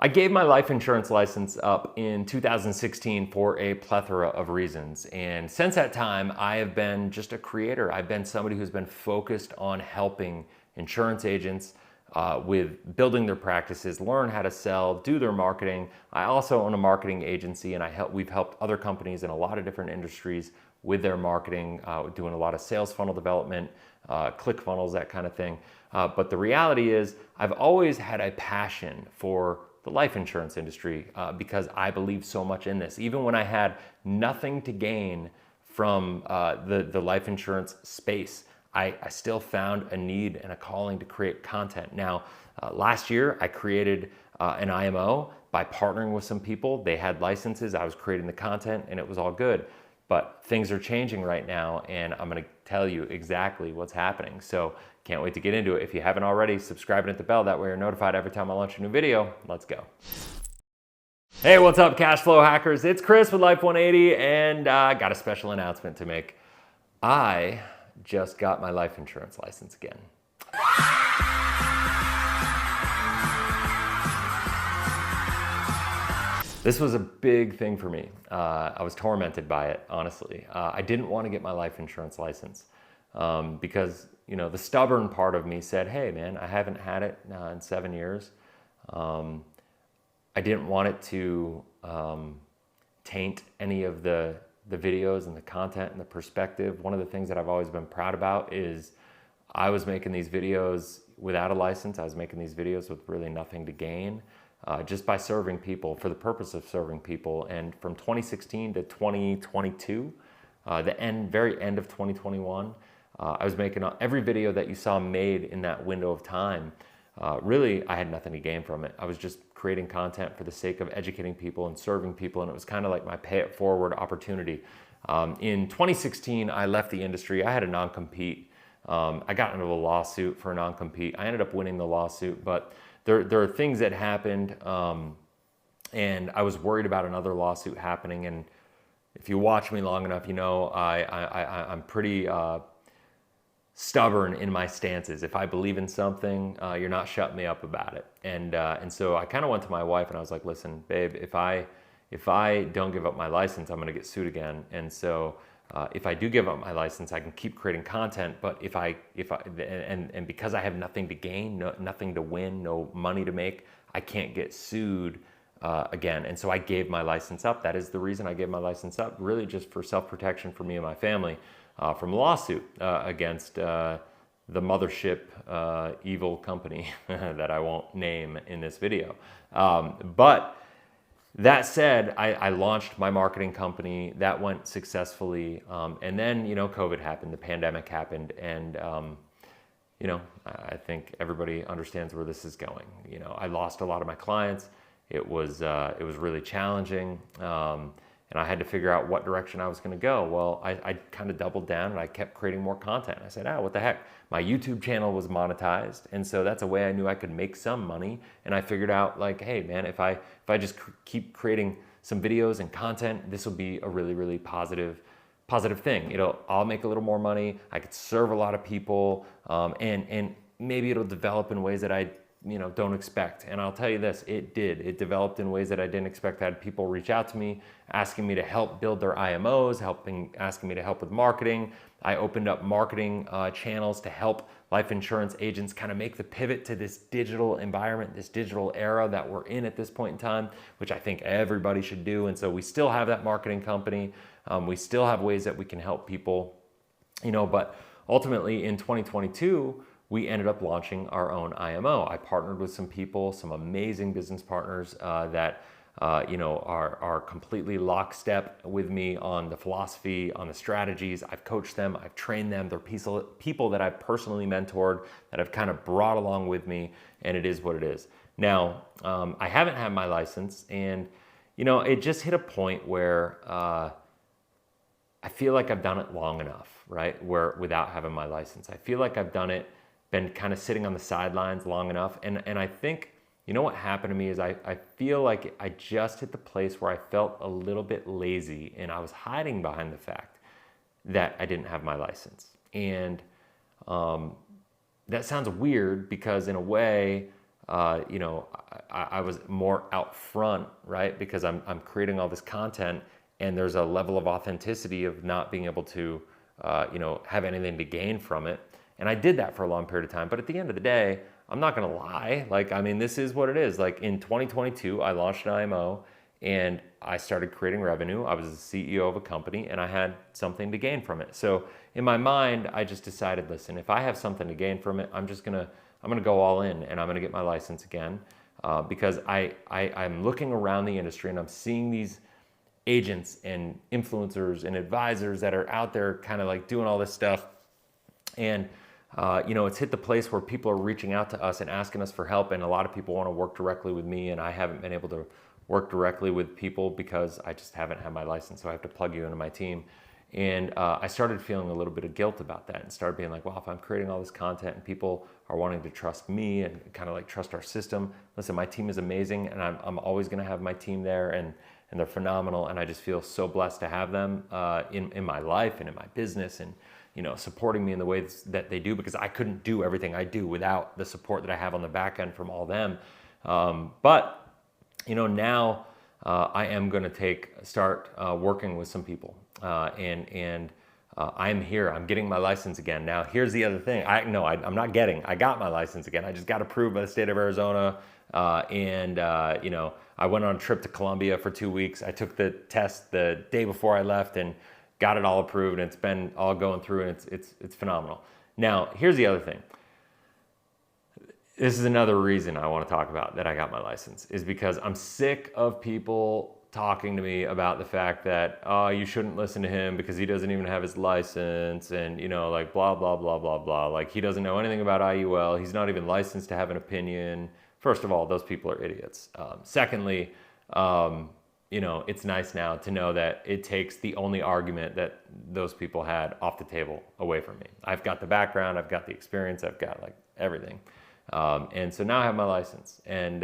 I gave my life insurance license up in 2016 for a plethora of reasons. And since that time, I have been just a creator. I've been somebody who's been focused on helping insurance agents with building their practices, learn how to sell, do their marketing. I also own a marketing agency, and we've helped other companies in a lot of different industries with their marketing, doing a lot of sales funnel development, click funnels, that kind of thing. But the reality is, I've always had a passion for the life insurance industry because I believe so much in this. Even when I had nothing to gain from the life insurance space, I still found a need and a calling to create content. Now, last year I created an IMO by partnering with some people. They had licenses, I was creating the content, and it was all good. But things are changing right now, and I'm gonna tell you exactly what's happening. So can't wait to get into it. If you haven't already, subscribe and hit the bell. That way you're notified every time I launch a new video. Let's go. Hey, what's up, Cashflow hackers? It's Chris with Life 180, and I got a special announcement to make. I just got my life insurance license again. This was a big thing for me. I was tormented by it, honestly. I didn't want to get my life insurance license because, you know, the stubborn part of me said, hey man, I haven't had it in 7 years. I didn't want it to taint any of the videos and the content and the perspective. One of the things that I've always been proud about is I was making these videos without a license. I was making these videos with really nothing to gain. Just by serving people, for the purpose of serving people. And from 2016 to 2022, the very end of 2021, I was making every video that you saw made in that window of time. Really, I had nothing to gain from it. I was just creating content for the sake of educating people and serving people, and it was kind of like my pay it forward opportunity. In 2016, I left the industry. I had a non-compete. I got into a lawsuit for a non-compete. I ended up winning the lawsuit, but there are things that happened, and I was worried about another lawsuit happening. And if you watch me long enough, you know I'm pretty stubborn in my stances. If I believe in something, you're not shutting me up about it. And so I kind of went to my wife and I was like, listen, babe, if I don't give up my license, I'm going to get sued again. And so if I do give up my license, I can keep creating content. But because I have nothing to gain, nothing to win, no money to make, I can't get sued again. And so I gave my license up. That is the reason I gave my license up, really just for self-protection for me and my family from a lawsuit against the mothership evil company that I won't name in this video. But that said, I launched my marketing company. That went successfully. And then, you know, COVID happened, the pandemic happened. And, you know, I think everybody understands where this is going. You know, I lost a lot of my clients. It was really challenging. And I had to figure out what direction I was going to go. Well, I kind of doubled down and I kept creating more content. I said, what the heck? My YouTube channel was monetized. And so that's a way I knew I could make some money. And I figured out, like, hey man, if I just keep creating some videos and content, this will be a really, really positive thing. I'll make a little more money. I could serve a lot of people. And maybe it'll develop in ways that I don't expect. And I'll tell you this, it did. It developed in ways that I didn't expect. I had people reach out to me, asking me to help build their IMOs, asking me to help with marketing. I opened up marketing channels to help life insurance agents kind of make the pivot to this digital environment, this digital era that we're in at this point in time, which I think everybody should do. And so we still have that marketing company. We still have ways that we can help people, but ultimately in 2022, we ended up launching our own IMO. I partnered with some people, some amazing business partners that are completely lockstep with me on the philosophy, on the strategies. I've coached them, I've trained them. They're people that I've personally mentored, that I've kind of brought along with me, and it is what it is. Now, I haven't had my license, and it just hit a point where I feel like I've done it long enough, right? Where without having my license, I feel like I've been kind of sitting on the sidelines long enough. And I think, what happened to me is I feel like I just hit the place where I felt a little bit lazy, and I was hiding behind the fact that I didn't have my license. And that sounds weird because in a way, I was more out front, right? Because I'm creating all this content, and there's a level of authenticity of not being able to, have anything to gain from it. And I did that for a long period of time. But at the end of the day, I'm not going to lie. Like, I mean, this is what it is. Like in 2022, I launched an IMO and I started creating revenue. I was the CEO of a company and I had something to gain from it. So in my mind, I just decided, listen, if I have something to gain from it, I'm going to go all in and I'm going to get my license again. Because I'm looking around the industry and I'm seeing these agents and influencers and advisors that are out there kind of like doing all this stuff. And, it's hit the place where people are reaching out to us and asking us for help. And a lot of people want to work directly with me. And I haven't been able to work directly with people because I just haven't had my license. So I have to plug you into my team. And I started feeling a little bit of guilt about that and started being like, well, if I'm creating all this content and people are wanting to trust me and kind of like trust our system, listen, my team is amazing and I'm always going to have my team there and they're phenomenal. And I just feel so blessed to have them in my life and in my business and, supporting me in the ways that they do, because I couldn't do everything I do without the support that I have on the back end from all them. But now I am going to start working with some people, and I'm here. I'm getting my license again. Now, here's the other thing. I got my license again. I just got approved by the state of Arizona, and I went on a trip to Colombia for 2 weeks. I took the test the day before I left and got it all approved, and it's been all going through, and it's phenomenal. Now, here's the other thing. This is another reason I want to talk about that I got my license, is because I'm sick of people talking to me about the fact that, oh, you shouldn't listen to him because he doesn't even have his license, and like blah, blah, blah, blah, blah. Like he doesn't know anything about IUL. He's not even licensed to have an opinion. First of all, those people are idiots. Secondly, it's nice now to know that it takes the only argument that those people had off the table away from me. I've got the background, I've got the experience, I've got like everything. And so now I have my license. And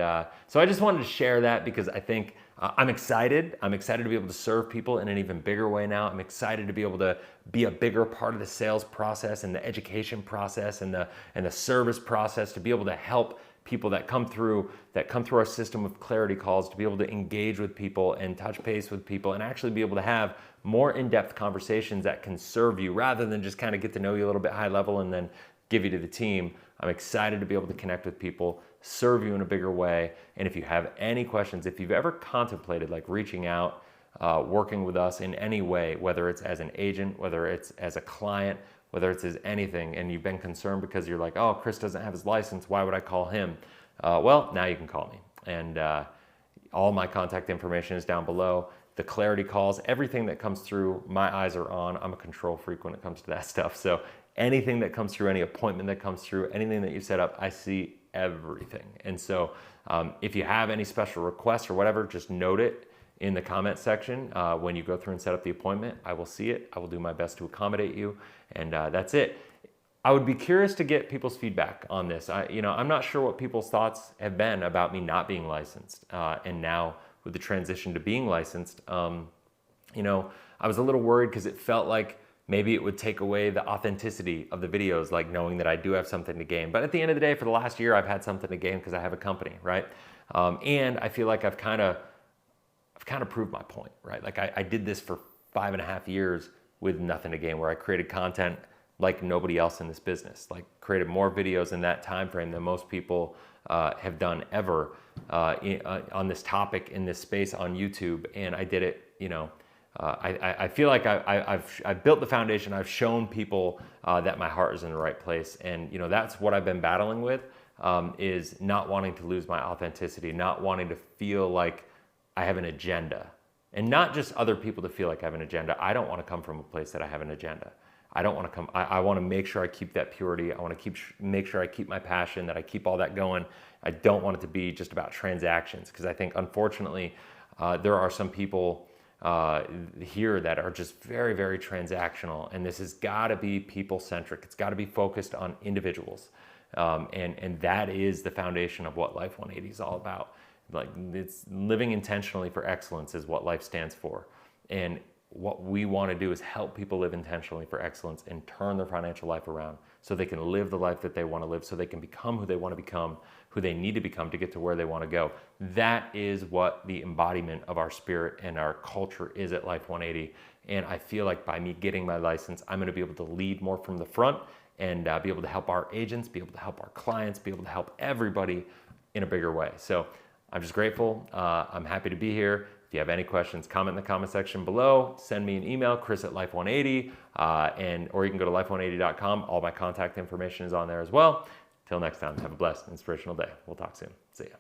so I just wanted to share that because I think I'm excited. I'm excited to be able to serve people in an even bigger way now. I'm excited to be able to be a bigger part of the sales process and the education process and the service process, to be able to help people that come through our system of clarity calls, to be able to engage with people and touch base with people and actually be able to have more in-depth conversations that can serve you rather than just kind of get to know you a little bit high level and then give you to the team. I'm excited to be able to connect with people, serve you in a bigger way. And if you have any questions, if you've ever contemplated like reaching out, working with us in any way, whether it's as an agent, whether it's as a client, whether it's as anything, and you've been concerned because you're like, oh, Chris doesn't have his license, why would I call him? Well, now you can call me. And all my contact information is down below. The clarity calls, everything that comes through, my eyes are on. I'm a control freak when it comes to that stuff. So anything that comes through, any appointment that comes through, anything that you set up, I see everything. And so if you have any special requests or whatever, just note it in the comment section. When you go through and set up the appointment, I will see it. I will do my best to accommodate you. And that's it. I would be curious to get people's feedback on this. I'm not sure what people's thoughts have been about me not being licensed. And now with the transition to being licensed, I was a little worried because it felt like maybe it would take away the authenticity of the videos, like knowing that I do have something to gain. But at the end of the day, for the last year, I've had something to gain because I have a company, right? And I feel like I've kind of proved my point, right? Like I did this for 5.5 years with nothing to gain, where I created content like nobody else in this business, like created more videos in that time frame than most people have done ever on this topic in this space on YouTube. And I did it, I feel like I've built the foundation. I've shown people that my heart is in the right place. And, that's what I've been battling with, is not wanting to lose my authenticity, not wanting to feel like I have an agenda. And not just other people to feel like I have an agenda. I don't want to come from a place that I have an agenda. I don't want to come, I want to make sure I keep that purity. I want to make sure I keep my passion, that I keep all that going. I don't want it to be just about transactions, because I think, unfortunately, there are some people here that are just very, very transactional, and this has got to be people-centric. It's got to be focused on individuals, and that is the foundation of what Life 180 is all about. Like, it's living intentionally for excellence is what life stands for. And what we want to do is help people live intentionally for excellence and turn their financial life around so they can live the life that they want to live, so they can become who they want to become, who they need to become to get to where they want to go. That is what the embodiment of our spirit and our culture is at Life 180. And I feel like by me getting my license, I'm going to be able to lead more from the front and be able to help our agents, be able to help our clients, be able to help everybody in a bigger way. So I'm just grateful. I'm happy to be here. If you have any questions, comment in the comment section below. Send me an email, chris@life180, or you can go to life180.com. All my contact information is on there as well. Till next time, have a blessed, inspirational day. We'll talk soon. See ya.